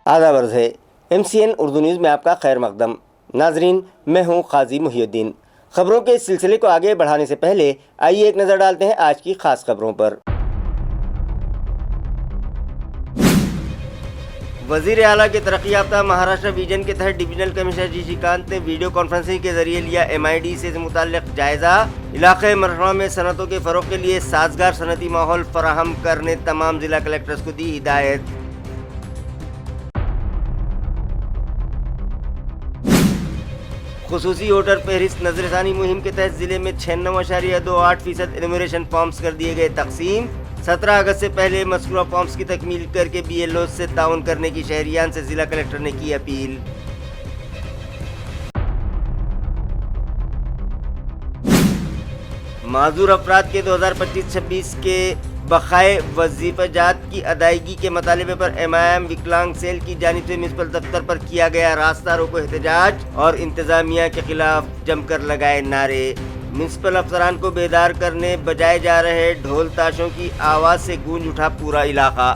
آداب عرض ہے MCN اردو نیوز میں آپ کا خیر مقدم۔ ناظرین، میں ہوں قاضی محی الدین۔ خبروں کے اس سلسلے کو آگے بڑھانے سے پہلے آئیے ایک نظر ڈالتے ہیں آج کی خاص خبروں پر۔ وزیر اعلیٰ کے ترقی یافتہ مہاراشٹر ویژن کے تحت ڈویژنل کمشنر جی شریکانت نے ویڈیو کانفرنسنگ کے ذریعے لیا MIDC سے متعلق جائزہ۔ علاقے مرٹھواڑہ میں صنعتوں کے فروغ کے لیے سازگار صنعتی ماحول فراہم کرنے تمام ضلع کلکٹرز کو دی ہدایت۔ خصوصی ووٹر فہرست نظر ثانی مہم کے تحت ضلع میں 96.28% انومریشن فارمز کر دیے گئے تقسیم۔ 17 اگست سے پہلے مذکورہ فارمز کی تکمیل کر کے BLOز سے تعاون کرنے کی شہریان سے ضلع کلکٹر نے کی اپیل۔ معذور افراد کے 2025-26 کے بقائے وظیفہ جات کی ادائیگی کے مطالبے پر MIM وکلانگ سیل کی جانب سے میونسپل دفتر پر کیا گیا راستہ روکو احتجاج اور انتظامیہ کے خلاف جم کر لگائے نعرے۔ میونسپل افسران کو بیدار کرنے بجائے جا رہے ڈھول تاشوں کی آواز سے گونج اٹھا پورا علاقہ۔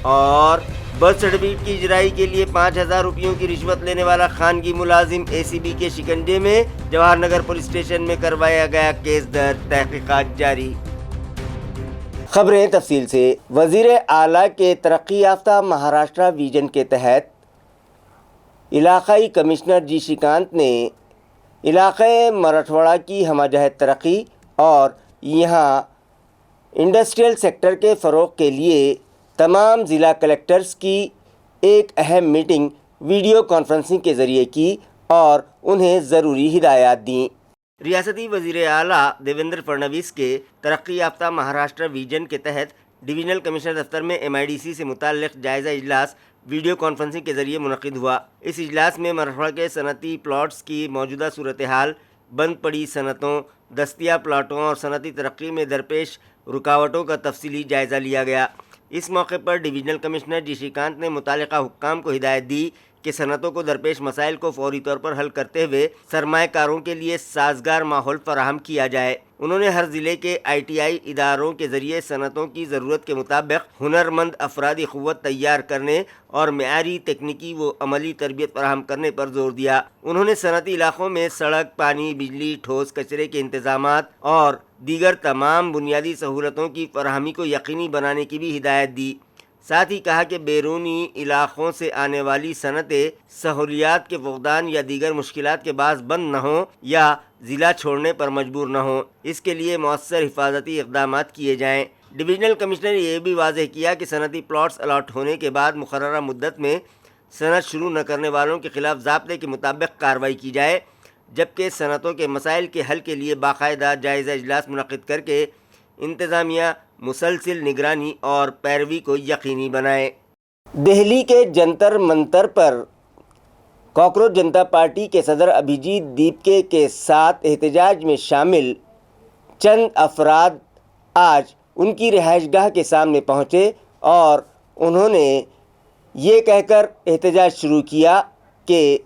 اور برتھ سرٹیفکیٹ کی اجرائی کے لیے 5,000 روپیوں کی رشوت لینے والا خانگی ملازم ACB کے شکنجے میں، جواہر نگر پولیس اسٹیشن میں کروایا گیا کیس درج، تحقیقات جاری۔ خبریں تفصیل سے۔ وزیر اعلیٰ کے ترقی یافتہ مہاراشٹر ویژن کے تحت علاقائی کمشنر جی شریکانت نے علاقے مرٹھواڑہ کی ہمہ جہت ترقی اور یہاں انڈسٹریل سیکٹر کے فروغ کے لیے تمام ضلع کلکٹرز کی ایک اہم میٹنگ ویڈیو کانفرنسنگ کے ذریعے کی اور انہیں ضروری ہدایات دیں۔ ریاستی وزیر اعلیٰ دیویندر فڈنویس کے ترقی یافتہ مہاراشٹر ویژن کے تحت ڈویژنل کمشنر دفتر میں MIDC سے متعلق جائزہ اجلاس ویڈیو کانفرنسنگ کے ذریعے منعقد ہوا۔ اس اجلاس میں مرٹھواڑہ کے صنعتی پلاٹس کی موجودہ صورتحال، بند پڑی صنعتوں، دستیاب پلاٹوں اور صنعتی ترقی میں درپیش رکاوٹوں کا تفصیلی جائزہ لیا گیا۔ اس موقع پر ڈویژنل کمشنر جی شریکانت نے متعلقہ حکام کو ہدایت دی کہ صنعتوں کو درپیش مسائل کو فوری طور پر حل کرتے ہوئے سرمایہ کاروں کے لیے سازگار ماحول فراہم کیا جائے۔ انہوں نے ہر ضلع کے ITI اداروں کے ذریعے صنعتوں کی ضرورت کے مطابق ہنرمند افرادی قوت تیار کرنے اور معیاری تکنیکی و عملی تربیت فراہم کرنے پر زور دیا۔ انہوں نے صنعتی علاقوں میں سڑک، پانی، بجلی، ٹھوس کچرے کے انتظامات اور دیگر تمام بنیادی سہولتوں کی فراہمی کو یقینی بنانے کی بھی ہدایت دی۔ ساتھ ہی کہا کہ بیرونی علاقوں سے آنے والی صنعتیں سہولیات کے فقدان یا دیگر مشکلات کے باعث بند نہ ہوں یا ضلع چھوڑنے پر مجبور نہ ہوں، اس کے لیے مؤثر حفاظتی اقدامات کیے جائیں۔ ڈویژنل کمشنر نے یہ بھی واضح کیا کہ صنعتی پلاٹس الاٹ ہونے کے بعد مقررہ مدت میں صنعت شروع نہ کرنے والوں کے خلاف ضابطے کے مطابق کارروائی کی جائے، جبکہ صنعتوں کے مسائل کے حل کے لیے باقاعدہ جائزہ اجلاس منعقد کر کے انتظامیہ مسلسل نگرانی اور پیروی کو یقینی بنائے۔ دہلی کے جنتر منتر پر کاکروچ جنتا پارٹی کے صدر ابھیجیت دیپکے کے ساتھ احتجاج میں شامل چند افراد آج ان کی رہائش گاہ کے سامنے پہنچے اور انہوں نے یہ کہہ کر احتجاج شروع کیا کہ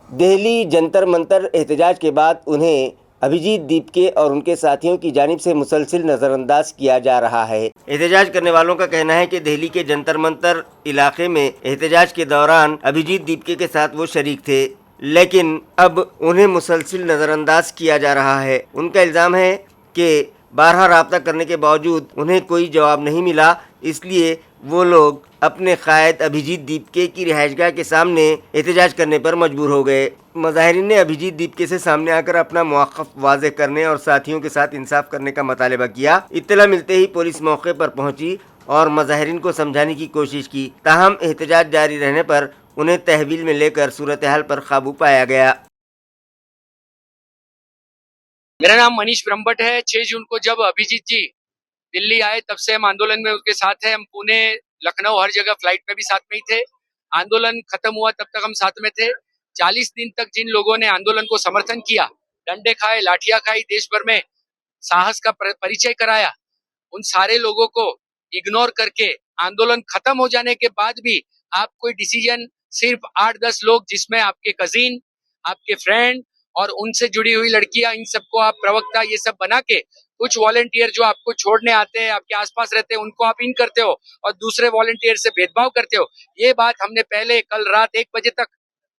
دہلی جنتر منتر احتجاج کے بعد انہیں ابھیجیت دیپکے اور ان کے ساتھیوں کی جانب سے مسلسل نظر انداز کیا جا رہا ہے۔ احتجاج کرنے والوں کا کہنا ہے کہ دہلی کے جنتر منتر علاقے میں احتجاج کے دوران ابھیجیت دیپکے کے ساتھ وہ شریک تھے، لیکن اب انہیں مسلسل نظر انداز کیا جا رہا ہے۔ ان کا الزام ہے کہ بارہا رابطہ کرنے کے باوجود انہیں کوئی جواب نہیں ملا، اس لیے وہ لوگ اپنے قائد ابھیجیت دیپکے کی رہائش گاہ کے سامنے احتجاج کرنے پر مجبور ہو گئے۔ مظاہرین نے ابھیجیت دیپکے سے سامنے آ کر اپنا موقف واضح کرنے اور ساتھیوں کے ساتھ انصاف کرنے کا مطالبہ کیا۔ اطلاع ملتے ہی پولیس موقع پر پہنچی اور مظاہرین کو سمجھانے کی کوشش کی، تاہم احتجاج جاری رہنے پر انہیں تحویل میں لے کر صورتحال پر قابو پایا گیا۔ میرا نام منیش برہمبٹ ہے۔ 6 جون کو جب ابھیجیت جی دلی آئے تب سے ہم آندولن میں اس کے ساتھ ہیں۔ ہم پونے، لکھنؤ ہر جگہ فلائٹ میں بھی ساتھ میں ہی تھے۔ آندولن ختم ہوا تب تک ہم ساتھ میں تھے۔ 40 دن تک جن لوگوں نے آندولن کو سمرتھن کیا، ڈنڈے کھائے، لاٹھیاں کھائی، دیش بھر میں ساہس کا پریچے کرایا، ان سارے لوگوں کو اگنور کر کے آندولن ختم ہو جانے کے بعد بھی آپ کوئی ڈیسیجن صرف 8-10 لوگ، جس میں آپ کے کزین، آپ کے فرینڈ और उनसे जुड़ी हुई लड़कियां, इन सबको आप प्रवक्ता ये सब बना के, कुछ वॉलंटियर जो आपको छोड़ने आते हैं, आपके आसपास रहते हैं, उनको आप इन करते हो और दूसरे वॉलंटियर से भेदभाव करते हो। ये बात हमने पहले कल रात 1 बजे तक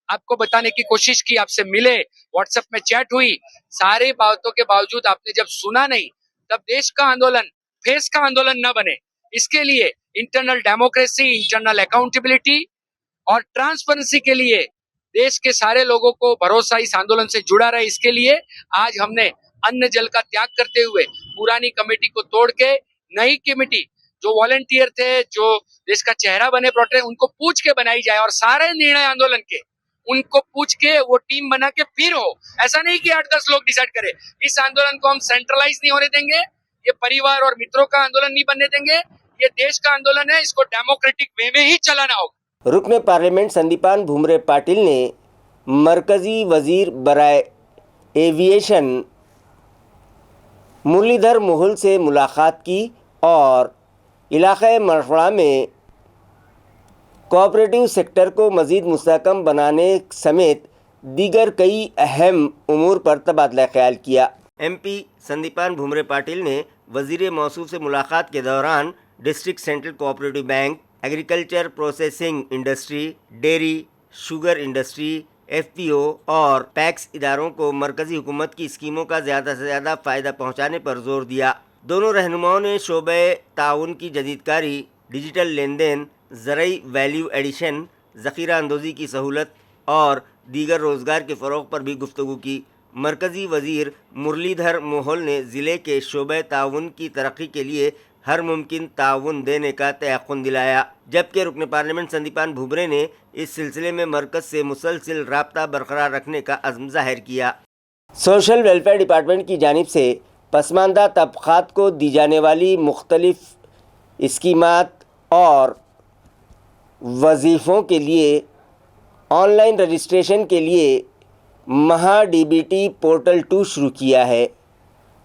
आपको बताने की कोशिश की, आपसे मिले, व्हाट्सएप में चैट हुई, सारे बातों के बावजूद आपने जब सुना नहीं, तब देश का आंदोलन फेस का आंदोलन न बने, इसके लिए इंटरनल डेमोक्रेसी, इंटरनल अकाउंटेबिलिटी और ट्रांसपेरेंसी के लिए देश के सारे लोगों को भरोसा इस आंदोलन से जुड़ा रहे, इसके लिए आज हमने अन्न जल का त्याग करते हुए पुरानी कमेटी को तोड़ के नई कमेटी, जो वॉलंटियर थे, जो देश का चेहरा बने प्रोटेस्ट, उनको पूछ के बनाई जाए और सारे निर्णय आंदोलन के उनको पूछ के वो टीम बना के फिर हो। ऐसा नहीं कि 8-10 लोग डिसाइड करें। इस आंदोलन को हम सेंट्रलाइज नहीं होने देंगे, ये परिवार और मित्रों का आंदोलन नहीं बनने देंगे, ये देश का आंदोलन है, इसको डेमोक्रेटिक वे में ही चलाना होगा। रुकन पार्लियामेंट संदीपान भूमरे पाटिल ने मरकजी वजीर बराए एविएशन मुरलीधर मोहोल से मुलाकात की और इलाक़े मरफड़ा में कोऑपरेटिव सेक्टर को मज़ीद मुस्तहकम बनाने समेत दीगर कई अहम उमूर पर तबादला ख्याल किया। MP संदीपान भूमरे पाटिल ने वज़ीर मौसूफ से मुलाकात के दौरान district central cooperative bank, agriculture processing industry, dairy, sugar industry, FPO और पैक्स इदारों को मरकज़ी हुकूमत की स्कीमों का ज़्यादा से ज़्यादा फ़ायदा पहुँचाने पर ज़ोर दिया। दोनों रहनुमाओं ने शोबे ताउन की जदीदकारी, डिजिटल लेन देन, ज़रई वैल्यू एडिशन, ज़ख़ीरा अंदोज़ी की सहूलत और दीगर रोज़गार के फ़रोग़ पर भी गुफ्तगू की। मरकज़ी वज़ीर मुरलीधर मोहोल ने ज़िले के शोबे ताउन की तरक्की के लिए हर मुमकिन ताउन देने का तयक़ुन दिलाया, जबकि रुकन पार्लियामेंट संदीपान भूमरे ने इस सिलसिले में मरकज़ से मुसलसिल राब्ता बरकरार रखने का अज़्म ज़ाहिर किया। सोशल वेलफेयर डिपार्टमेंट की जानिब से पसमानदा तबक़ात को दी जाने वाली मुख्तलिफ़ स्कीमात और वजीफ़ों के लिए ऑनलाइन रजिस्ट्रेशन के लिए महा DBT पोर्टल 2 शुरू किया है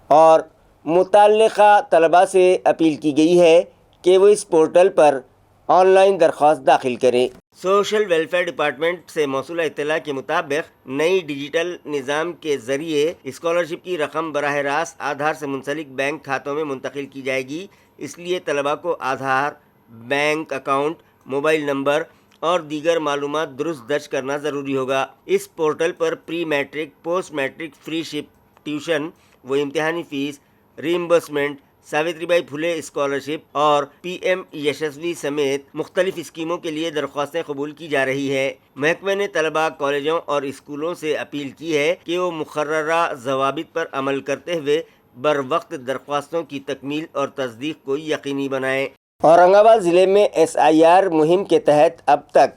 और मुतल्लिक़ा तलबा से अपील की गई है कि वो इस पोर्टल पर ऑनलाइन दरख्वास्त दाखिल करें। सोशल वेलफेयर डिपार्टमेंट से मौसूला इत्तला के मुताबिक नई डिजिटल निज़ाम के ज़रिए स्कॉलरशिप की रकम बराह रास्त आधार से मुंसलिक बैंक खातों में मुंतकिल की जाएगी। इसलिए तलबा को आधार, बैंक अकाउंट, मोबाइल नंबर और दीगर मालूमात दुरुस्त दर्ज करना ज़रूरी होगा। इस पोर्टल पर pre matric, post matric, free ship, tuition व इम्तिहानी fees, reimbursement, Savitribai Phule scholarship और PM यशस्वी समेत मुख्तलिफ स्कीमों के लिए दरख्वास्तें कबूल की जा रही है। महकमे ने तलबा, कॉलेजों और स्कूलों से अपील की है कि वो मुकर्ररा ज़वाबित पर अमल करते हुए बर वक्त दरख्वास्तों की तकमील और तस्दीक को यकीनी बनाएँ। औरंगाबाद ज़िले में SIR मुहिम के तहत अब तक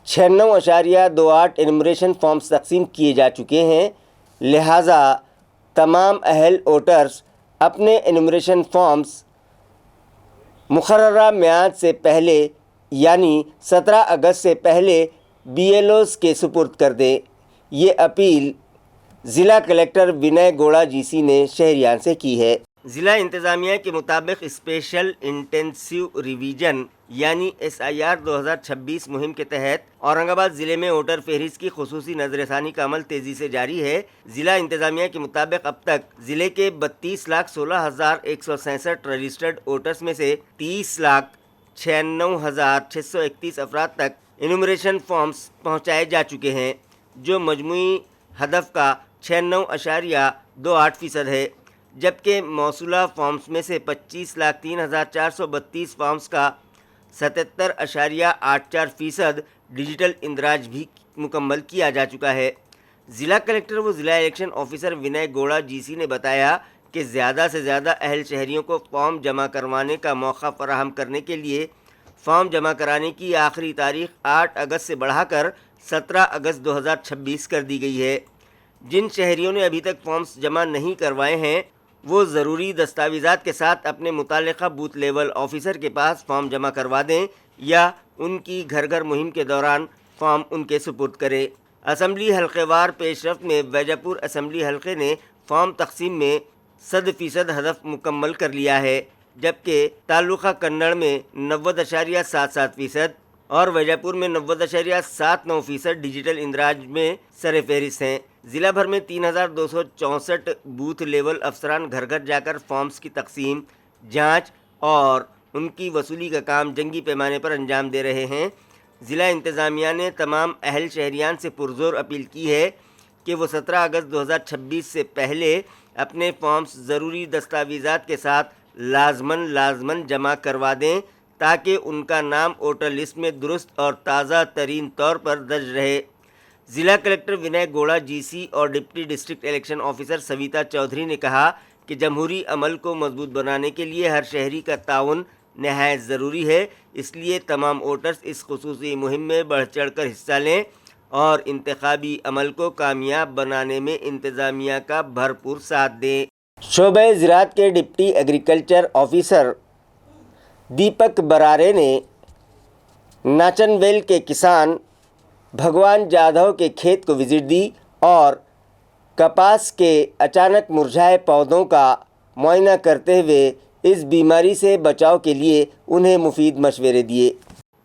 96.28 एनुमरेशन फॉर्म्स तकसीम किए जा चुके हैं। लिहाजा तमाम अहल वोटर्स अपने एनुमरेशन फॉर्म्स मुकर्ररा मियाद से पहले यानी 17 अगस्त से पहले BLOs के सुपुर्द कर दें। ये अपील ज़िला कलेक्टर विनय गौड़ा GC ने शहरियान से की है। ज़िला इंतज़ामिया के मुताबिक स्पेशल इंटेंसिव रिवीजन यानी SIR 2026 मुहिम के तहत औरंगाबाद ज़िले में वोटर फहरिस्त की खुसूसी नज़रसानी का अमल तेज़ी से जारी है। ज़िला इंतज़ामिया के मुताबिक अब तक ज़िले के 32,16,167 रजिस्टर्ड वोटर्स में से 30,96,631 अफराद तक इनुमरेशन फॉर्म्स पहुँचाए जा चुके हैं, जो मजमूई हदफ का 96.28% है। जबकि मौसूला फॉर्म्स में से 25,03,432 फॉर्म्स का 77.84% डिजिटल इंदराज भी मुकम्मल किया जा चुका है। ज़िला कलेक्टर व ज़िला इलेक्शन ऑफिसर विनय गौड़ा GC ने बताया कि ज़्यादा से ज़्यादा अहल शहरियों को फॉर्म जमा करवाने का मौका फराहम करने के लिए फॉर्म जमा कराने की आखिरी तारीख 8 अगस्त से बढ़ाकर 17 अगस्त 2026 कर दी गई है। जिन शहरियों ने अभी तक फॉर्म्स जमा नहीं करवाए हैं वो ज़रूरी दस्तावेज़ात के साथ अपने मुतालिका बूथ लेवल ऑफिसर के पास फॉर्म जमा करवा दें या उनकी घर घर मुहिम के दौरान फॉर्म उनके सुपुर्द करें। असम्बली हल्क़ेवार पेशरफ्त में वैजापुर असम्बली हल्के ने फॉर्म तकसीम में 100% हदफ मुकम्मल कर लिया है, जबकि तालुका कन्नड़ में 90.77% और वैजापुर में 90.79% डिजिटल इंदराज में सर फहरिस्त हैं। ضلع بھر میں 3264 بوتھ لیول افسران گھر گھر جا کر فارمز کی تقسیم، جانچ اور ان کی وصولی کا کام جنگی پیمانے پر انجام دے رہے ہیں۔ ضلع انتظامیہ نے تمام اہل شہریان سے پرزور اپیل کی ہے کہ وہ 17 اگست 2026 سے پہلے اپنے فارمز ضروری دستاویزات کے ساتھ لازماً جمع کروا دیں تاکہ ان کا نام ووٹر لسٹ میں درست اور تازہ ترین طور پر درج رہے۔ ضلع کلکٹر ونے گوڑا جی سی اور deputy district election officer Savita Chaudhary نے کہا کہ جمہوری عمل کو مضبوط بنانے کے لیے ہر شہری کا تعاون نہایت ضروری ہے، اس لیے تمام ووٹرز اس خصوصی مہم میں بڑھ چڑھ کر حصہ لیں اور انتخابی عمل کو کامیاب بنانے میں انتظامیہ کا بھرپور ساتھ دیں۔ شعبہ زراعت کے ڈپٹی ایگریکلچر آفیسر دیپک برارے نے ناچن ویل کے کسان بھگوان جادھو کے کھیت کو وزٹ دی اور کپاس کے اچانک مرجھائے پودوں کا معائنہ کرتے ہوئے اس بیماری سے بچاؤ کے لیے انہیں مفید مشورے دیے۔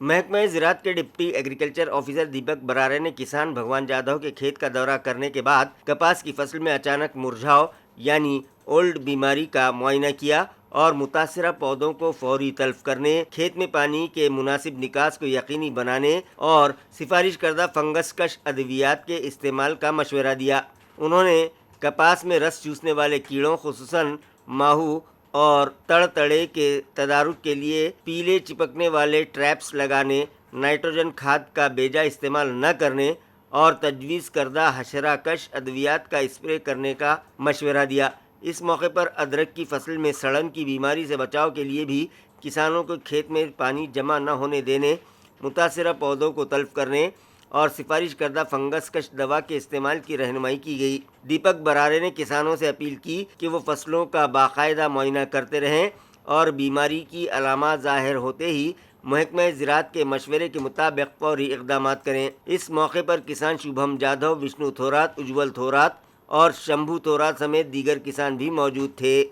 محکمہ زراعت کے ڈپٹی ایگریکلچر آفیسر دیپک برارے نے کسان بھگوان جادھو کے کھیت کا دورہ کرنے کے بعد کپاس کی فصل میں اچانک مرجھاؤ یعنی اولڈ بیماری کا معائنہ کیا اور متاثرہ پودوں کو فوری تلف کرنے، کھیت میں پانی کے مناسب نکاس کو یقینی بنانے اور سفارش کردہ فنگس کش ادویات کے استعمال کا مشورہ دیا۔ انہوں نے کپاس میں رس چوسنے والے کیڑوں خصوصاً ماہو اور تڑتڑے کے تدارک کے لیے پیلے چپکنے والے ٹریپس لگانے، نائٹروجن کھاد کا بیجا استعمال نہ کرنے اور تجویز کردہ حشرہ کش ادویات کا اسپرے کرنے کا مشورہ دیا۔ اس موقع پر ادرک کی فصل میں سڑن کی بیماری سے بچاؤ کے لیے بھی کسانوں کو کھیت میں پانی جمع نہ ہونے دینے، متاثرہ پودوں کو تلف کرنے اور سفارش کردہ فنگس کش دوا کے استعمال کی رہنمائی کی گئی۔ دیپک برارے نے کسانوں سے اپیل کی کہ وہ فصلوں کا باقاعدہ معائنہ کرتے رہیں اور بیماری کی علامات ظاہر ہوتے ہی محکمہ زراعت کے مشورے کے مطابق فوری اقدامات کریں۔ اس موقع پر کسان شبھم جادھو، وشنو تھورات، اجول تھورات اور شمبھو تھورات سمیت دیگر کسان بھی موجود تھے۔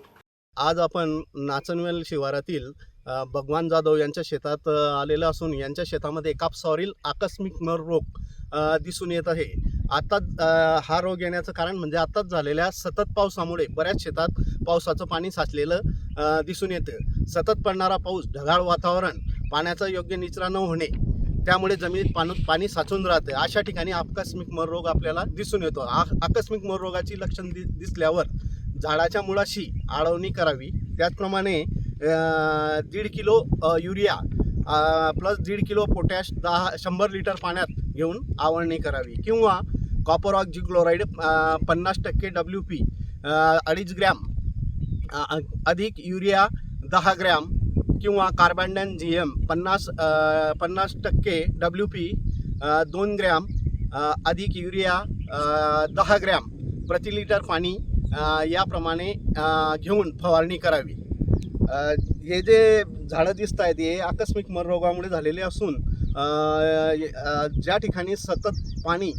आज आपण नाचनवेल शिवारातील भगवान जाधव यांच्या शेतात आलेला असून यांच्या शेतामध्ये कापसावरील आकस्मिक मर रोग दिसून येत आहे। आता हा रोग येण्याचं कारण म्हणजे आताच झालेल्या सतत पावसामुळे बऱ्याच शेतात पावसाचं पाणी साचलेलं दिसून येतं। सतत पडणारा पाऊस, ढगाळ वातावरण, पाण्याचा योग्य निचरा न होणे, त्यामुळे जमिनीत पाणी साचून राहते। अशा ठिकाणी आकस्मिक मर रोग आपल्याला दिसून येतो। आकस्मिक मर रोगाची लक्षण दिसल्यावर झाडाच्या मुळाशी आळवणी करावी। त्याचप्रमाणे 1.5 kilo urea plus 1.5 kilo potash 100 litre पाण्यात घेऊन आवळणी करावी किंवा कॉपर ऑक्झिक्लोराइड 50% WP 2.5 ग्रॅम अधिक युरिया 10 ग्रॅम किंवा कार्बनडॅन GM 50% WP 2 ग्रॅम अधिक युरिया 10 ग्रॅम प्रति लिटर पाणी याप्रमाणे घेऊन फवारणी करावी। हे जे झाडं दिसत आहेत हे आकस्मिक मर रोगामुळे झालेले असून ज्या ठिकाणी सतत पाणी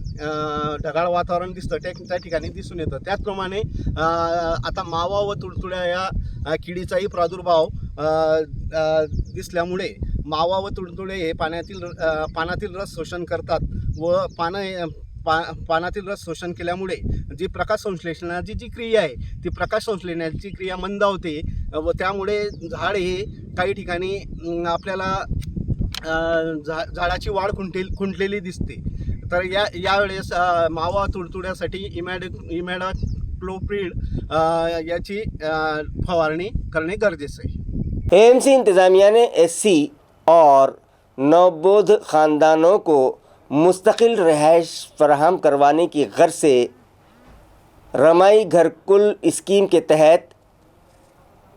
ढगाळ वातावरण दिसतं त्या ठिकाणी दिसून येतं। त्याचप्रमाणे आता मावा व तुडतुड्या या किडीचाही प्रादुर्भाव दिसल्यामुळे मावा व तुडतुडे हे पानातील रस शोषण करतात व पानातील रस शोषण केल्यामुळे जी प्रकाश संश्लेषणाची जी क्रिया आहे ती प्रकाश संश्लेषणाची क्रिया मंदावते व त्यामुळे झाड हे काही ठिकाणी आपल्याला झाडाची वाढ खुंटलेली दिसते। तर यावेळेस मावा तुडतुड्यासाठी इमॅडाक्लोप्रिड याची फवारणी करणे गरजेचं आहे। एएमसी इंतजामिया ने SC और नवबोध ख़ानदानों को मुस्तकिल रहायश फराहम करवाने की गर्ज से रमाई घरकुल स्कीम के तहत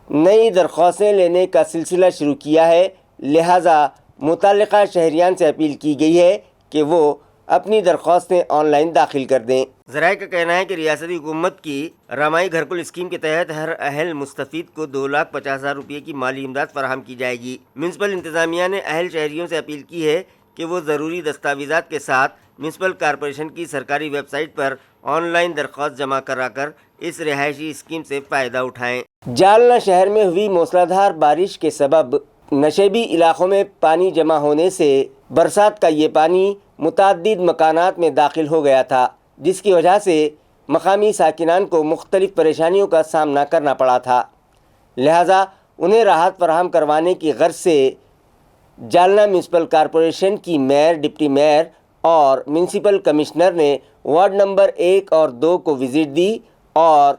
नई दरख्वास्तें लेने का सिलसिला शुरू किया है। लिहाजा मुतल्लिका शहरियान से अपील की गई है कि वो अपनी दरख्वास्तें ऑनलाइन दाखिल कर दें। ज़राए का कहना है कि रियासती हुकूमत की रमाई घरकुल स्कीम के तहत हर अहल मुस्तफ़ीद को 2,50,000 रुपये की माली इमदाद फराहम की जाएगी। म्यूनसिपल इंतज़ामिया ने अहल शहरियों से अपील की है कि वो ज़रूरी दस्तावेज़ात के साथ म्यूनसिपल कॉरपोरेशन की सरकारी वेबसाइट पर ऑनलाइन दरख्वास्त जमा कराकर इस रिहायशी स्कीम से फ़ायदा उठाएँ। जालना शहर में हुई मूसलाधार बारिश के सबब नशेबी इलाक़ों में पानी जमा होने से बरसात का ये पानी मुतअद्दिद मकानात में दाखिल हो गया था, جس کی وجہ سے مقامی ساکنان کو مختلف پریشانیوں کا سامنا کرنا پڑا تھا، لہٰذا انہیں راحت فراہم کروانے کی غرض سے جالنہ میونسپل کارپوریشن کی میئر، ڈپٹی میئر اور میونسپل کمشنر نے وارڈ نمبر 1 اور 2 کو وزٹ دی اور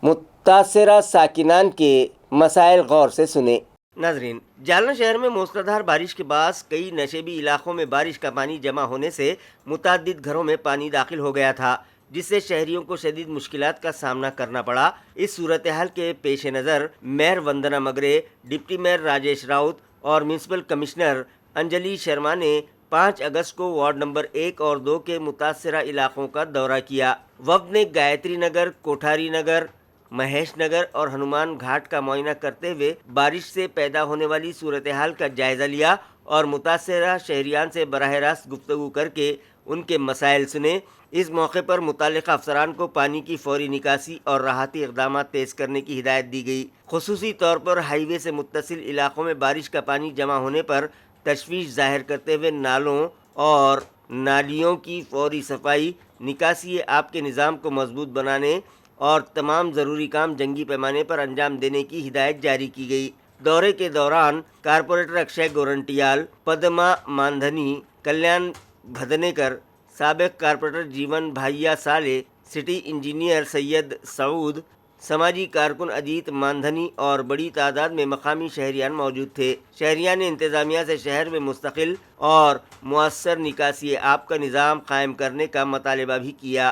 متاثرہ ساکنان کے مسائل غور سے سنے۔ ناظرین، جالنہ شہر میں موسلادھار بارش کے باعث کئی نشیبی علاقوں میں بارش کا پانی جمع ہونے سے متعدد گھروں میں پانی داخل ہو گیا تھا، جس سے شہریوں کو شدید مشکلات کا سامنا کرنا پڑا۔ اس صورتحال کے پیش نظر mayor Vandana Magre, deputy mayor Rajesh Raut اور میونسپل کمشنر انجلی شرما نے 5 اگست کو وارڈ نمبر 1 اور 2 کے متاثرہ علاقوں کا دورہ کیا۔ وفد نے گایتری نگر، کوٹھاری نگر، مہیش نگر اور ہنومان گھاٹ کا معائنہ کرتے ہوئے بارش سے پیدا ہونے والی صورتحال کا جائزہ لیا اور متاثرہ شہریان سے براہ راست گفتگو کر کے ان کے مسائل سنے۔ اس موقع پر متعلقہ افسران کو پانی کی فوری نکاسی اور راحتی اقدامات تیز کرنے کی ہدایت دی گئی۔ خصوصی طور پر ہائی وے سے متصل علاقوں میں بارش کا پانی جمع ہونے پر تشویش ظاہر کرتے ہوئے نالوں اور نالیوں کی فوری صفائی، نکاسی آب کے نظام کو مضبوط بنانے اور تمام ضروری کام جنگی پیمانے پر انجام دینے کی ہدایت جاری کی گئی۔ دورے کے دوران کارپوریٹر اکشے گورنٹیال، پدما ماندھنی، کلیان بھدنیکر، سابق کارپوریٹر جیون بھائیا سالے، سٹی انجینئر سید سعود، سماجی کارکن اجیت ماندھنی اور بڑی تعداد میں مقامی شہریان موجود تھے۔ شہریان نے انتظامیہ سے شہر میں مستقل اور مؤثر نکاسی آب کا نظام قائم کرنے کا مطالبہ بھی کیا۔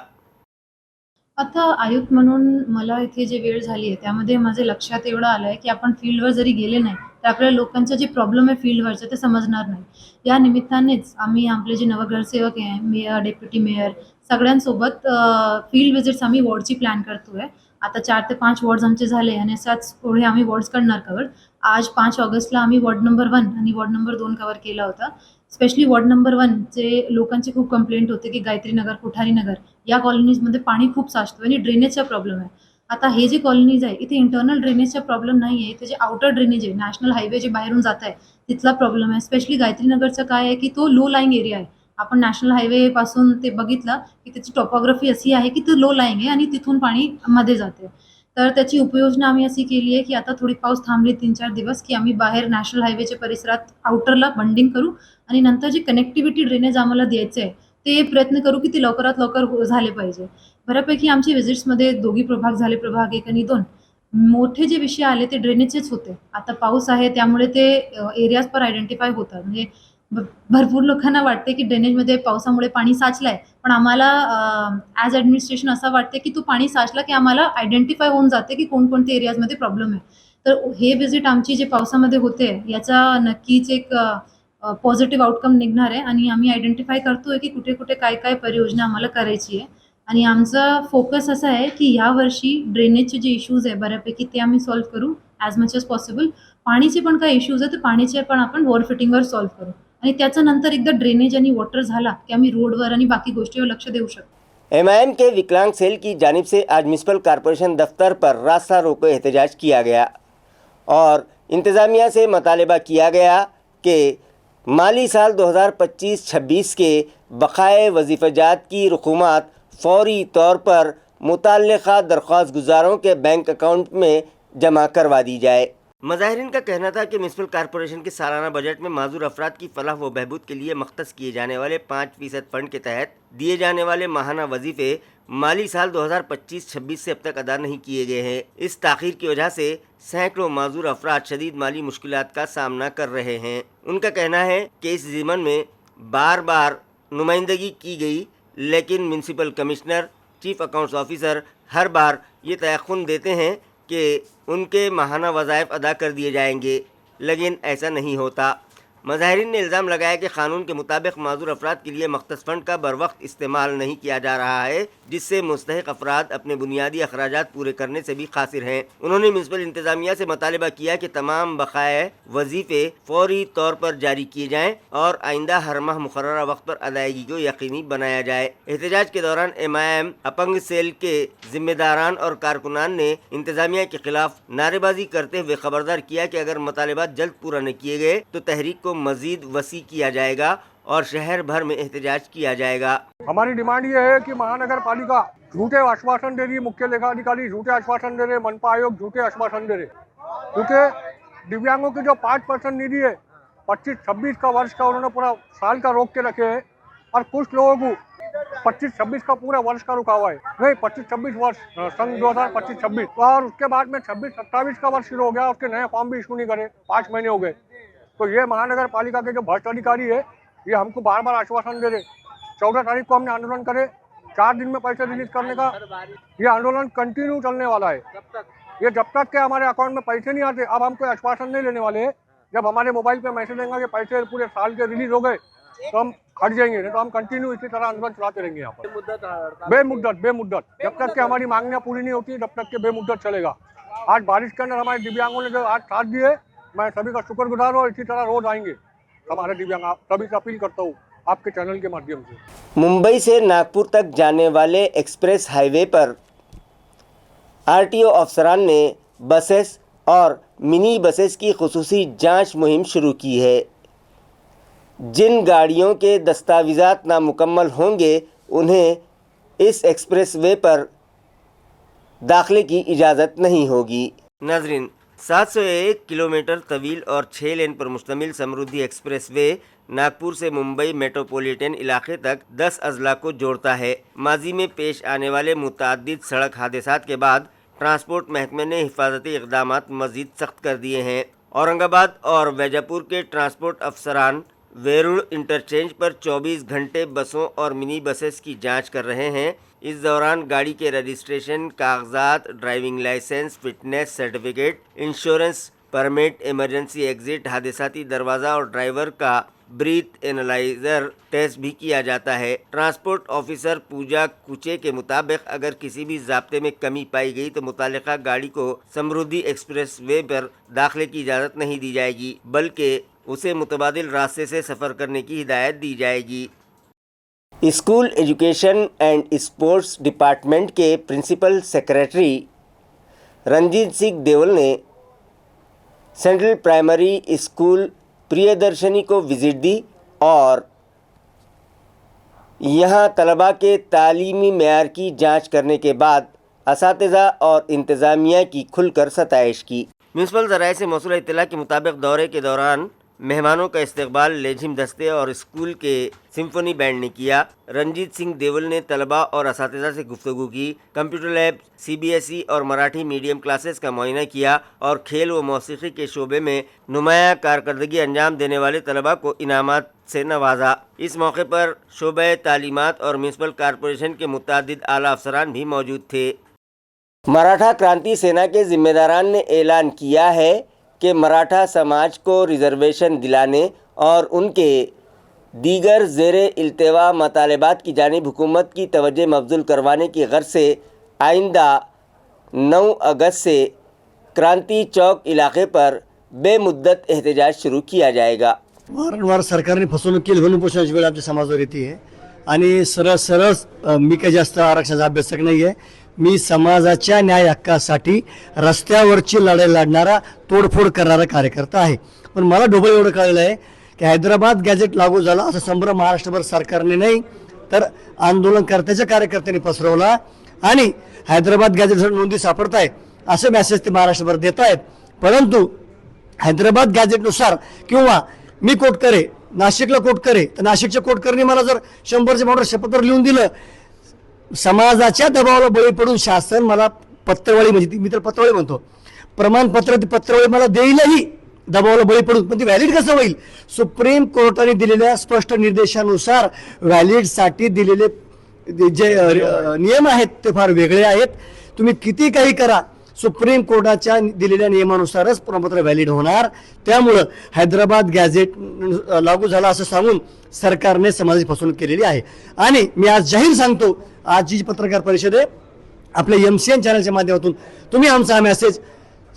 आता आयुक्त म्हणून मला इथे जे वेळ झाली आहे त्यामध्ये माझे लक्षात एवढं आलं आहे की आपण फील्डवर जरी गेले नाही तर आपल्याला लोकांचे जे प्रॉब्लेम आहे फील्डवरचे ते समजणार नाही। या निमित्तानेच आम्ही आपले जे नवनगरसेवक आहे, मेयर, डेप्युटी मेयर सगळ्यांसोबत फील्ड विजिट्स आम्ही वॉर्डची प्लॅन करतोय। आता 4 ते 5 वॉर्ड्स आमचे झाले आणि असाच पुढे आम्ही वॉर्ड्स करणार कव्हर। आज 5 ऑगस्टला आम्ही वॉर्ड नंबर 1 आणि वॉर्ड नंबर 2 कव्हर केला होता। स्पेशली वॉर्ड नंबर 1 चे लोकांची खूप कंप्लेंट होते की गायत्री नगर, कोठारी नगर या कॉलनीजमध्ये पाणी खूप साचतं आणि ड्रेनेजचा प्रॉब्लेम आहे। आता हे जे कॉलनीज आहे इथे इंटरनल ड्रेनेजचा प्रॉब्लेम नाही आहे, इथे जे आउटर ड्रेनेज आहे, नॅशनल हायवे जे बाहेरून जात आहे तिथला प्रॉब्लेम आहे। स्पेशली गायत्री नगरचं काय आहे की तो लो लाईंग एरिया आहे। आपण नॅशनल हायवे पासून ते बघितलं की त्याची टॉपोग्राफी अशी आहे की तो लो लाईंग आहे आणि तिथून पाणी मध्ये जाते। तर त्याची उपयोजना आम्ही अशी केली आहे की आता थोडी पाऊस थांबली 3-4 दिवस की आम्ही बाहेर नॅशनल हायवेच्या परिसरात आउटरला बंडिंग करू आणि नंतर जे कनेक्टिव्हिटी ड्रेनेज आम्हाला द्यायचं आहे ते प्रयत्न करू की ते लवकरात लवकर झाले पाहिजे। बऱ्यापैकी आमची विजिट्समध्ये दोघी प्रभाग झाले, प्रभाग 1 आणि 2। मोठे जे विषय आले ते ड्रेनेजचेच होते। आता पाऊस आहे त्यामुळे ते एरियाज पर आयडेंटिफाय होतात। म्हणजे भरपूर लोकांना वाटते की ड्रेनेजमध्ये पावसामुळे पाणी साचलंय, पण आम्हाला ॲज ॲडमिनिस्ट्रेशन असं वाटते की तो पाणी साचला की आम्हाला आयडेंटिफाय होऊन जाते की कोणकोणते एरियाजमध्ये प्रॉब्लेम आहे। तर हे विजिट आमची जे पावसामध्ये होते याचा नक्कीच एक पॉझिटिव्ह आउटकम निघणार आहे आणि आम्ही आयडेंटिफाय करतोय की कुठे कुठे काय काय परियोजना आम्हाला करायची आहे। आणि आमचा फोकस असा आहे की यावर्षी ड्रेनेजचे जे इश्यूज आहे बऱ्यापैकी ते आम्ही सॉल्व्ह करू ॲज मच एज पॉसिबल। पाणीचे पण काही इश्यूज आहे तर पाणीचे पण आपण वॉर फिटिंगवर सॉल्व्ह करू आणि त्याच्या नंतर एकदा ड्रेनेज आणि वॉटर झाला की आम्ही रोडवर आणि बाकी गोष्टीवर लक्ष देऊ शकतो। MIM के विकलांग सेल की जानिब से आज म्यूनसिपल कॉरपोरेशन दफ्तर पर रास्ता रोको एहतजाज किया गया और इंतज़ामिया से मुतालबा किया गया कि माली साल 2025-26 के बकाए वजीफ़ाजात की रकूमात फौरी तौर पर मुतल्लिक़ा दरख्वास्त गुज़ारों के बैंक अकाउंट में जमा करवा दी जाए। मज़ाहिरीन का कहना था कि म्यूनसिपल कॉरपोरेशन के सालाना बजट में माजूर अफराद की फलाह व बहबूद के लिए मख्तस किए जाने वाले 5% फ़ंड के तहत दिए जाने वाले माहाना वजीफ़े माली साल 2025-26 से अब तक अदा नहीं किए गए हैं। इस ताख़ीर की वजह से सैकड़ों माजूर अफराद शदीद माली मुश्किलात का सामना कर रहे हैं। उनका कहना है कि इस ज़िमन में बार बार नुमाइंदगी की गई, लेकिन municipal commissioner, chief accounts officer हर बार ये तयक़ुन देते हैं कि उनके माहाना वज़ाइफ अदा कर दिए जाएंगे, लेकिन ऐसा नहीं होता। मज़ाहिरीन ने इल्ज़ाम लगाया कि क़ानून के मुताबिक माजूर अफराद के लिए मख्तस फ़ंड का बर वक्त इस्तेमाल नहीं किया जा रहा है, जिससे मुस्तहिक़ अफराद अपने बुनियादी अखराजात पूरे करने से भी क़ासिर हैं। उन्होंने म्यूनसिपल इंतज़ामिया से मुतालबा किया कि तमाम बकाया वजीफ़े फ़ौरी तौर पर जारी किए जाएँ और आइंदा हर माह मुक़र्ररा वक्त पर अदायगी को यकीनी बनाया जाए। एहतजाज के दौरान MIM अपंग सेल के ज़िम्मेदारान और कारकुनान ने इंतज़ामिया के ख़िलाफ़ नारेबाजी करते हुए ख़बरदार किया कि अगर मुतालबात जल्द पूरा न किए गए तो तहरीक को मज़ीद वसी किया जाएगा और शहर भर में एहतजाज किया जाएगा। हमारी डिमांड ये है कि महानगर पालिका झूठे आश्वासन दे रही, मुख्य लेखाधिकारी झूठे आश्वासन दे रहे, मनपा आयोग झूठे आश्वासन दे रहे, क्योंकि दिव्यांगों की जो 5% निधि है 25-26 का वर्ष का उन्होंने पूरा साल का रोक के रखे है, और कुछ लोगों को 25-26 का पूरा वर्ष का रुका हुआ है, नहीं 25-26 वर्ष सन 2025-26, और उसके बाद में 26-27 का वर्ष शुरू हो गया, उसके नए फॉर्म भी इशू नहीं करे, 5 महीने हो गए। तो ये महानगर पालिका के जो भ्रष्ट अधिकारी है ये हमको बार बार आश्वासन दे रहे। 14 तारीख को हमने आंदोलन करे, 4 दिन में पैसे रिलीज करने का, ये आंदोलन कंटिन्यू चलने वाला है। ये जब तक के हमारे अकाउंट में पैसे नहीं आते, अब हम कोई आश्वासन नहीं लेने वाले हैं। जब हमारे मोबाइल पे मैसेज आएगा कि पैसे पूरे साल के रिलीज हो गए तो हम हट जाएंगे, नहीं तो हम कंटिन्यू इसी तरह आंदोलन चलाते रहेंगे यहाँ पर बेमुद्दत जब तक के हमारी मांगनियाँ पूरी नहीं होती, जब तक के बेमुद्दत चलेगा। आज बारिश के अंदर हमारे दिव्यांगों ने जो आज साथ दिए, मैं सभी का शुक्रगुजार हूँ। इसी तरह रोज आएंगे हमारे दिव्यांग, सभी से अपील करता हूँ आपके चैनल के माध्यम से। मुंबई से नागपुर तक जाने वाले एक्सप्रेस हाईवे पर आरटीओ अफसरान ने बसेस और मिनी बसेस की खुसूसी जांच मुहिम शुरू की है। जिन गाड़ियों के दस्तावेज़ात नामुकम्मल होंगे उन्हें इस एक्सप्रेस वे पर दाखिले की इजाज़त नहीं होगी। नाज़रीन, 701 किलोमीटर तवील और 6 लेन पर मुश्तमिल समृद्धि एक्सप्रेस वे नागपुर से मुंबई मेट्रोपॉलिटन इलाके तक 10 अजला को जोड़ता है। माजी में पेश आने वाले मुतअद्दिद सड़क हादसात के बाद ट्रांसपोर्ट महकमे ने हिफाजती इक़दामात मज़ीद सख्त कर दिए हैं। औरंगाबाद और वैजापुर के ट्रांसपोर्ट अफसरान वेरुड़ इंटरचेंज पर 24 घंटे बसों और मिनी बसेस की जांच कर रहे हैं। इस दौरान गाड़ी के रजिस्ट्रेशन, कागजात, driving licence, fitness certificate, insurance, permit, emergency exit, हादसाती दरवाज़ा और ड्राइवर का ब्रीथ एनालाइजर टेस्ट भी किया जाता है। ट्रांसपोर्ट ऑफिसर पूजा कुचे के मुताबिक अगर किसी भी ज़ाब्ते में कमी पाई गई तो मुतालिका गाड़ी को समृद्धि एक्सप्रेस वे पर दाखिले की इजाज़त नहीं दी जाएगी, बल्कि उसे मुतबादिल रास्ते से सफ़र करने की हिदायत दी जाएगी। School education and sports department के प्रिंसिपल सेक्रेटरी रंजीत सिंह देवल ने सेंट्रल प्राइमरी स्कूल प्रियदर्शनी को विज़िट दी और यहाँ तलबा के तालीमी मेयार की जांच करने के बाद असातिज़ा और इंतज़ामिया की खुलकर सताइश की। म्यूनसिपल ज़राए से मौसूल इत्तला के मुताबिक दौरे के दौरान मेहमानों का इस्तकबाल लेझिम दस्ते और स्कूल के सिम्फनी बैंड ने किया। रंजीत सिंह देवल ने तलबा और असातिज़ा से गुफ्तगू की, कंप्यूटर लैब, CBSE और मराठी मीडियम क्लासेस का मुआयना किया और खेल व मौसीकी के शोबे में नुमाया कारकर्दगी अंजाम देने वाले तलबा को इनामात से नवाजा। इस मौके पर शोबे तालीमात और म्यूनसिपल कॉरपोरेशन के मुतअद्दिद आला अफसरान भी मौजूद थे। मराठा क्रांति सेना के जिम्मेदारान ने ऐलान किया है कि मराठा समाज को रिजर्वेशन दिलाने और उनके दीगर ज़ेरे इल्तिवा मतालबात की जानिब हुकूमत की तवज्जो मबज़ूल करवाने की गर्ज से आइंदा 9 अगस्त से क्रांति चौक इलाके पर बेमुद्दत एहतजाज शुरू किया जाएगा। वारंवार सरकारने फसवणूक केली म्हणून पोषणाची वेळ आमच्या समाजावर येते आहे आणि सरळ सरळ मी काही जास्त आरक्षणाचा अभ्यासक नाही आहे। मी समाजाच्या न्याय हक्कासाठी रस्त्यावरची लढाई लढणारा, तोडफोड करणारा कार्यकर्ता आहे। पण मला डोबल एवढं कळलं आहे की हैदराबाद गॅजेट लागू झाला असं संभ्रम महाराष्ट्रभर सरकारने नाही तर आंदोलनकर्त्याच्या कार्यकर्त्यांनी पसरवला आणि हैदराबाद गॅजेटवर नोंदी सापडत आहे असे मेसेज ते महाराष्ट्रभर देत आहेत। परंतु हैदराबाद गॅजेटनुसार किंवा मी कोट करे, नाशिकला कोट करे, तर नाशिकच्या कोटकरनी मला जर 100चे मोटर शपथपत्र लिहून दिलं, समाजाच्या दबावाला बळी पडून शासन मला पत्रवाळी, म्हणजे मी तर पत्रवाळी म्हणतो, प्रमाणपत्र ती पत्रवाळी मला देईलही दबावाला बळी पडून, पण ती व्हॅलिड कसं होईल? सुप्रीम कोर्टाने दिलेल्या स्पष्ट निर्देशानुसार व्हॅलिडसाठी दिलेले जे नियम आहेत ते फार वेगळे आहेत। तुम्ही किती काही करा, सुप्रीम कोर्टाच्या दिलेल्या नियमानुसारच प्रमाणपत्र व्हॅलिड होणार। त्यामुळे हैदराबाद गॅजेट लागू झाला असं सांगून सरकारने समाजाची फसवणूक केलेली आहे। आणि मी आज जाहीर सांगतो, आज जी पत्रकार परिषद आहे आपल्या MCN चॅनलच्या माध्यमातून तुम्ही आमचा मेसेज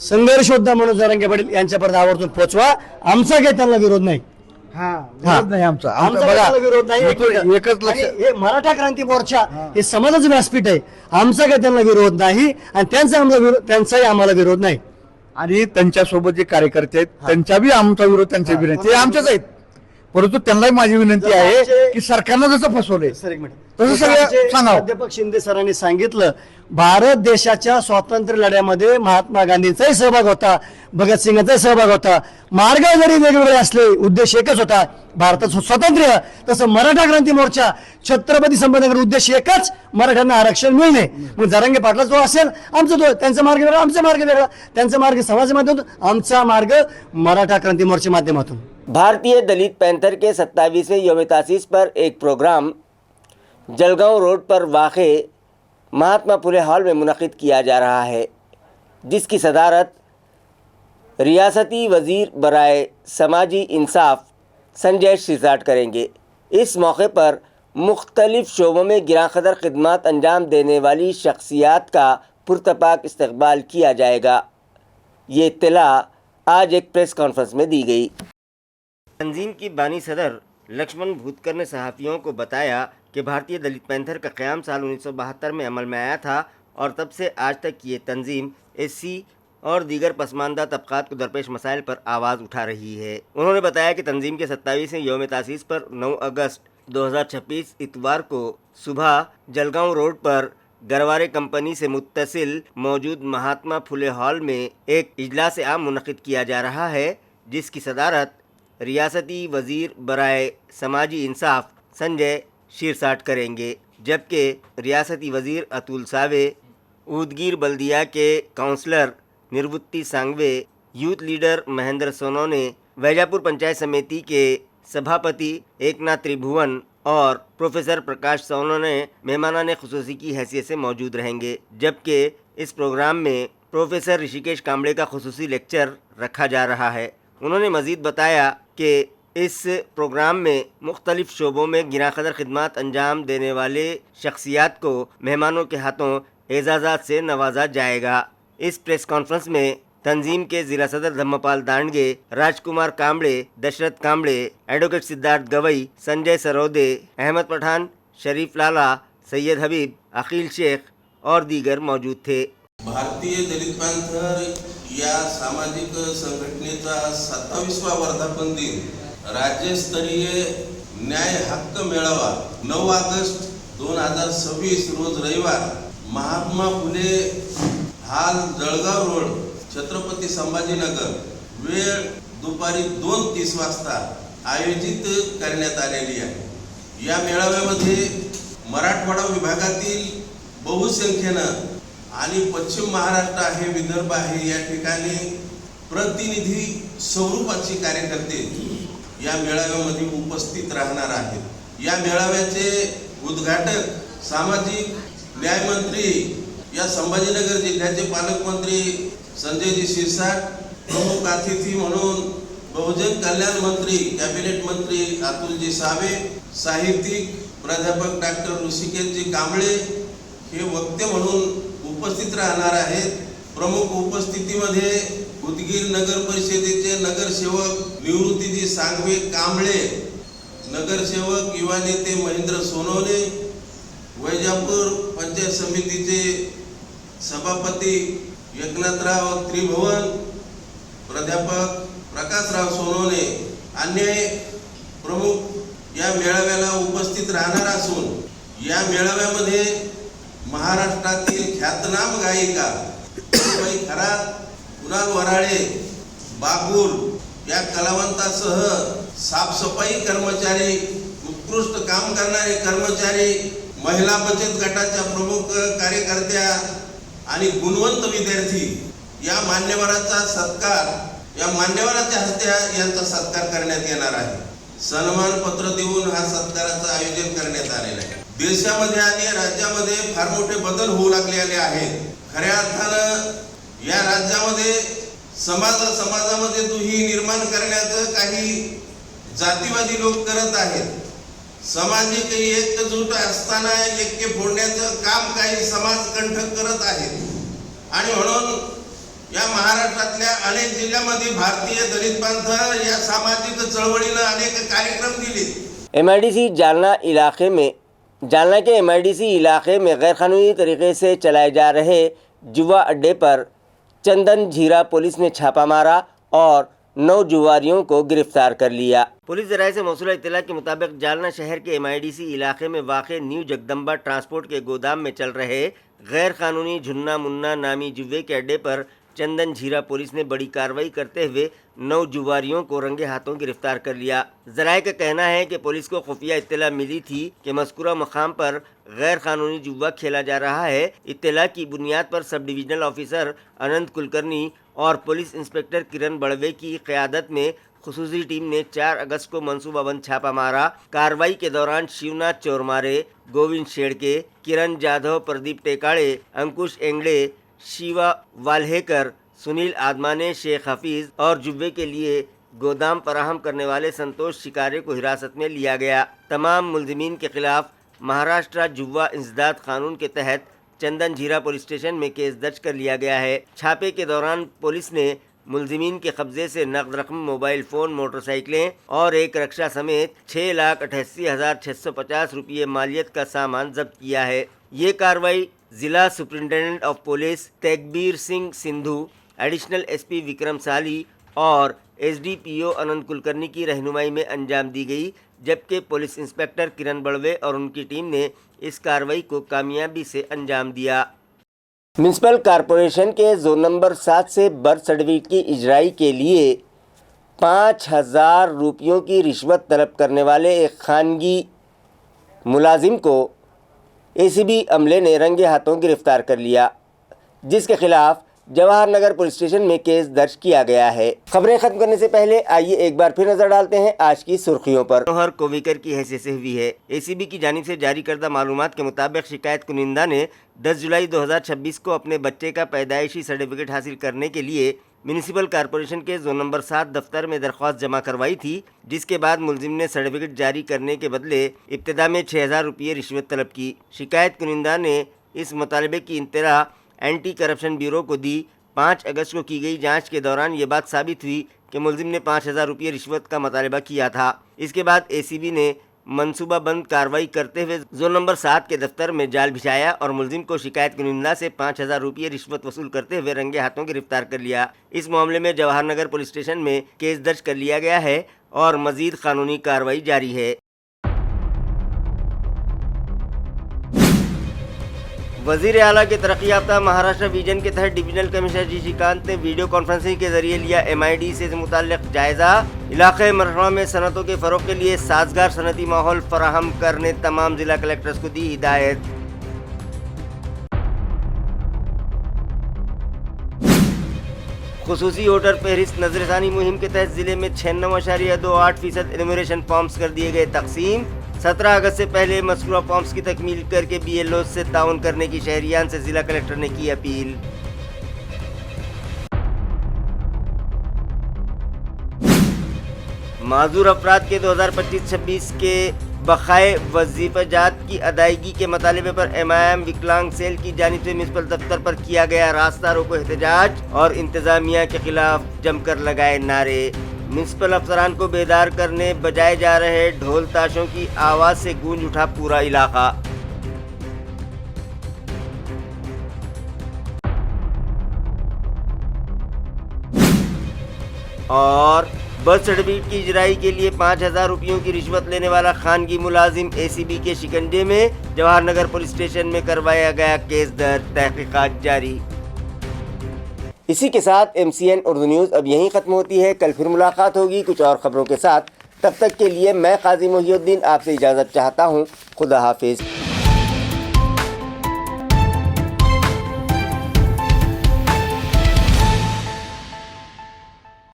संघर्ष योद्धा मनोज जरांगे पाटील यांच्यापर्यंत आवर्जून पोहोचवा। आमचा काही त्यांना विरोध नाही, विरोध नाही आमचा आमचा विरोध नाही। एकच लक्ष, हे मराठा क्रांती मोर्चा हे समाजाचं व्यासपीठ आहे, आमचा काही त्यांना विरोध नाही आणि त्यांचाही आम्हाला विरोध नाही। आणि त्यांच्या सोबत जे कार्यकर्ते आहेत त्यांचा बी आमचा विरोध, त्यांचे बी नाही, ते आमचेच आहेत। परंतु त्यांनाही माझी विनंती आहे की सरकारनं जसं फसवलंय सर एक मिनिट तसं सगळं सांगावं. प्राध्यापक शिंदे सरांनी सांगितलं भारत देशाच्या स्वातंत्र्य लढ्यामध्ये महात्मा गांधींचाही सहभाग होता, भगतसिंगांचाही सहभाग होता. मार्ग जरी वेगवेगळे असले उद्देश एकच होता भारताचं स्वातंत्र्य. तसं मराठा क्रांती मोर्चा छत्रपती संभाजीनगर उद्देश एकच, मराठ्यांना आरक्षण मिळणे. मग जरांगे पाटला जो असेल आमचा तो, त्यांचा मार्ग वेगळा आमचा मार्ग वेगळा, त्यांचा मार्ग समाजाच्या माध्यमातून आमचा मार्ग मराठा क्रांती मोर्चा माध्यमातून. भारतीय दलित पैंथर के 27वें यौम तासीस पर एक प्रोग्राम जलगांव रोड पर वाक़े महात्मा फुले हॉल में मुनक़िद किया जा रहा है, जिसकी सदारत रियासती वज़ीर बराए समाजी इंसाफ संजय शिरसाट करेंगे। इस मौके पर मुख्तलिफ शोबों में गिरांकदर खिदमत अंजाम देने वाली शख्सियात का पुरतपाक इस्तकबाल किया जाएगा। ये इत्तला आज एक प्रेस कॉन्फ्रेंस में दी गई। तंजीम की बानी सदर लक्ष्मण भूतकर ने सहाफ़ियों को बताया कि भारतीय दलित पैंथर का क़याम साल 1972 में अमल में आया था और तब से आज तक ये तंजीम एससी और दीगर पसमानदा तबक़ात को दरपेश मसाइल पर आवाज़ उठा रही है। उन्होंने बताया कि तंजीम के 27वें यौम तासीस पर 9 अगस्त 2026 इतवार को सुबह जलगांव रोड पर गरवारे कंपनी से मुत्तसिल मौजूद महात्मा फुले हॉल में एक इजलास आम मुनक़िद किया जा रहा है, जिसकी सदारत रियासती वज़ीर बराए समाजी इंसाफ संजय शिरसाट करेंगे, जबकि रियासती वज़ीर अतुल सावे, ऊदगीर बल्दिया के काउंसलर निवृत्ति सांगवे, यूथ लीडर महेंद्र सोनोने, वैजापुर पंचायत समिति के सभापति एकनाथ त्रिभुवन और प्रोफेसर प्रकाश सोनोने मेहमानाने खुसूसी की हैसियत से मौजूद रहेंगे। जबकि इस प्रोग्राम में प्रोफेसर ऋषिकेश कांबळे का खुसूसी लेक्चर रखा जा रहा है। उन्होंने मज़ीद बताया कि इस प्रोग्राम में मुख्तलिफ शोबों में गिरांकदर खिदमत अंजाम देने वाले शख्सियात को मेहमानों के हाथों एजाज़ात से नवाजा जाएगा। इस प्रेस कॉन्फ्रेंस में तंजीम के ज़िला सदर धम्मपाल दांडगे, राजकुमार कांबळे, दशरथ कांबळे, एडवोकेट सिद्धार्थ गवई, संजय सरोदे, अहमद पठान, शरीफ लाला, सैयद हबीब, अकील शेख और दीगर मौजूद थे। भारतीय दलित पैंथर या सामाजिक संघटनेचा 27वा वर्धापन दिन राज्यस्तरीय न्याय हक्क मेळावा 9 ऑगस्ट 2026 रोज रविवार महात्मा फुले हाल जळगाव रोड छत्रपती संभाजीनगर वेळ दुपारी 2:30 वाजता आयोजित करण्यात आलेली आहे। या मेळाव्यामध्ये मराठवाडा विभागातील बहुसंख्येनं आणि पश्चिम महाराष्ट्र आहे, विदर्भ आहे, या ठिकाणी प्रतिनिधी स्वरूपाचे कार्यकर्ते या मेळाव्यामध्ये उपस्थित राहणार आहेत। या मेळाव्याचे उद्घाटक सामाजिक न्याय मंत्री या संभाजीनगर जिल्ह्याचे पालकमंत्री संजयजी शिरसाट, प्रमुख अतिथी म्हणून बहुजन कल्याण मंत्री कॅबिनेट मंत्री अतुलजी सावे, साहित्यिक प्राध्यापक डॉक्टर ऋषिकेशजी कांबळे हे वक्ते म्हणून उपस्थित राहणार आहेत। प्रमुख उपस्थितीमध्ये उदगीर नगर परिषदेचे नगरसेवक निवृत्तीजी सांगवे कांबळे, नगरसेवक युवा नेते महेंद्र सोनोने, वैजापूर पंचायत समितीचे सभापती एकनाथराव त्रिभुवन, प्राध्यापक प्रकाशराव सोनोने अन्य प्रमुख या मेळाव्याला उपस्थित राहणार असून या मेळाव्यामध्ये महाराष्ट्रातील ख्यातनाम गायिका खरात, कुणाल वराळे, बागुल या कलावंतासह साफसफाई कर्मचारी, उत्कृष्ट काम करणारे कर्मचारी, महिला बचत गटाच्या प्रमुख कार्यकर्त्या आणि गुणवंत विद्यार्थी या मान्यवरांचा सत्कार या मान्यवरांच्या हस्ते यांचा सत्कार करण्यात येणार आहे। सन्मान पत्र देऊन हा सत्काराचं आयोजन करण्यात आलेलं आहे। देशामध्ये आणि राज्यामध्ये फार मोठे बदल होऊ लागलेले आहेत। खऱ्या अर्थानं या राज्यामध्ये समाजामध्ये दुही निर्माण करण्याचं काही जातीवादी लोक करत आहेत। सामाजिक एकजूट असताना ऐक्य फोडण्याचं काम काही समाजकंठक करत आहेत आणि म्हणून या महाराष्ट्रातल्या अनेक जिल्ह्यामध्ये भारतीय दलित पैंथर या सामाजिक चळवळीनं अनेक कार्यक्रम दिले। MIDC जालना के MIDC इलाके में गैरकानूनी तरीके से चलाए जा रहे जुआ अड्डे पर चंदन झीरा पुलिस ने छापा मारा और 9 जुआरियों को गिरफ्तार कर लिया। पुलिस ज़राए से मौसूला इत्तला के मुताबिक जालना शहर के MIDC इलाके में वाक़े न्यू जगदम्बा ट्रांसपोर्ट के गोदाम में चल रहे गैर कानूनी झुन्ना मुन्ना नामी जुए के अड्डे पर चंदन झीरा पुलिस ने बड़ी कार्रवाई करते हुए 9 जुआरियों को रंगे हाथों गिरफ्तार कर लिया। ज़राए का कहना है कि पुलिस को खुफिया इत्तला मिली थी कि मज़कूरा मकाम पर गैर कानूनी जुआ खेला जा रहा है। इत्तला की बुनियाद पर सब डिविजनल ऑफिसर अनंत कुलकर्णी और पुलिस इंस्पेक्टर किरण बड़वे की क़यादत में खुसूसी टीम ने 4 अगस्त को मनसूबाबंद छापा मारा। कार्रवाई के दौरान शिवनाथ चोरमारे, गोविंद शेड़के, किरण जाधव, प्रदीप टेकाड़े, अंकुश एंगड़े, शिवा वाल्हेकर, सुनील आदमाने, शेख हफीज़ और जुब्बे के लिए गोदाम फराहम करने वाले संतोष शिकारे को हिरासत में लिया गया। तमाम मुलजिमीन के खिलाफ महाराष्ट्र जुआ इंसदाद कानून के तहत चंदन झीरा पुलिस स्टेशन में केस दर्ज कर लिया गया है। छापे के दौरान पुलिस ने मुलजिमीन के कब्जे से नकद रकम, मोबाइल फ़ोन, मोटरसाइकिलें और एक रक्षा समेत 6,88,650 रुपये मालियत का सामान जब्त किया है। ये कार्रवाई ज़िला superintendent of police Tegbir Singh Sindhu, additional SP Vikram साली और SDPO अनंत कुलकर्णी की रहनुमाई में अंजाम दी गई, जबकि पुलिस इंस्पेक्टर किरण बड़वे और उनकी टीम ने इस कार्रवाई को कामयाबी से अंजाम दिया। म्यूनसिपल कॉरपोरेशन के जोन नंबर 7 से बर्थ सर्टिफिकेट की इजराई के लिए 5,000 रुपयों की रिश्वत तलब करने वाले एक खानगी मुलाजिम को ACB अमले ने रंगे हाथों गिरफ्तार कर लिया, जिसके खिलाफ जवाहर नगर पुलिस स्टेशन में केस दर्ज किया गया है। खबरें खत्म करने से पहले आइए एक बार फिर नजर डालते हैं आज की सुर्खियों पर। मनोहर कोविकर की हैसियत से हुई है। ACB की जानिब से जारी करदा मालूमात के मुताबिक शिकायत कुनिंदा ने 10 जुलाई 2026 को अपने बच्चे का पैदाइशी सर्टिफिकेट हासिल करने के लिए म्यूनिसिपल कॉरपोरेशन के जोन नंबर 7 दफ्तर में दरख्वास्त जमा करवाई थी, जिसके बाद मुलजिम ने सर्टिफिकेट जारी करने के बदले इब्तिदा में 6,000 रुपये रिश्वत तलब की। शिकायत कुनिंदा ने इस मुतालबे की इंतरा एंटी करप्शन ब्यूरो को दी। 5 अगस्त को की गई जांच के दौरान ये बात साबित हुई कि मुलजिम ने 5,000 रुपये रिश्वत का मुतालबा किया था। इसके बाद ACB ने मनसूबाबंद कार्रवाई करते हुए जोन नंबर 7 के दफ्तर में जाल बिछाया और मुलजिम को शिकायत कुनिंदा से 5,000 रुपये रिश्वत वसूल करते हुए रंगे हाथों गिरफ्तार कर लिया। इस मामले में जवाहर नगर पुलिस स्टेशन में केस दर्ज कर लिया गया है और मजीद कानूनी कार्रवाई जारी है। वज़ीर आला के तरक्की याफ्ता महाराष्ट्र विजन के तहत डिविजनल कमिश्नर जी श्रीकांत ने वीडियो कॉन्फ्रेंसिंग के जरिए लिया MIDC से मुताल्लिक़ जायज़ा। इलाक़े मरहला में सनतों के फ़रोग़ के लिए साज़गार सनती माहौल फराहम करने तमाम ज़िला कलेक्टर्स को दी हिदायत। खुसूसी वोटर फहरिस्त नजरसानी मुहिम के तहत ज़िले में 96.28% एनुमरेशन फॉर्म्स कर दिए गए तकसीम। 17 अगस्त से पहले मज़कूरा फॉर्म्स की तकमील करके BLOs से ताउन करने की शहरियान से ज़िला कलेक्टर ने की अपील। माजूर अफराद के 2025-26 के बकाए वजीफाजात की अदायगी के मुतालबे पर MIM विकलांग सेल की जानिब से म्यूनसिपल दफ्तर पर किया गया रास्ता रोको एहतजाज और इंतजामिया के खिलाफ जमकर लगाए नारे। म्यूनसिपल अफसरान को बेदार करने बजाए जा रहे ढोल ताशों की आवाज़ से गूंज उठा पूरा इलाका। और बर्थ सर्टिफिकेट की इजराई के लिए 5,000 रुपयों की रिश्वत लेने वाला खानगी मुलाजिम ACB के शिकंजे में जवाहर नगर पुलिस स्टेशन में करवाया गया केस दर्ज, तहकीकात जारी। इसी के साथ MCN उर्दू न्यूज़ अब यहीं ख़त्म होती है। कल फिर मुलाकात होगी कुछ और ख़बरों के साथ। तब तक के लिए मैं काजी मोहिउद्दीन आपसे इजाज़त चाहता हूँ। खुदा हाफिज़।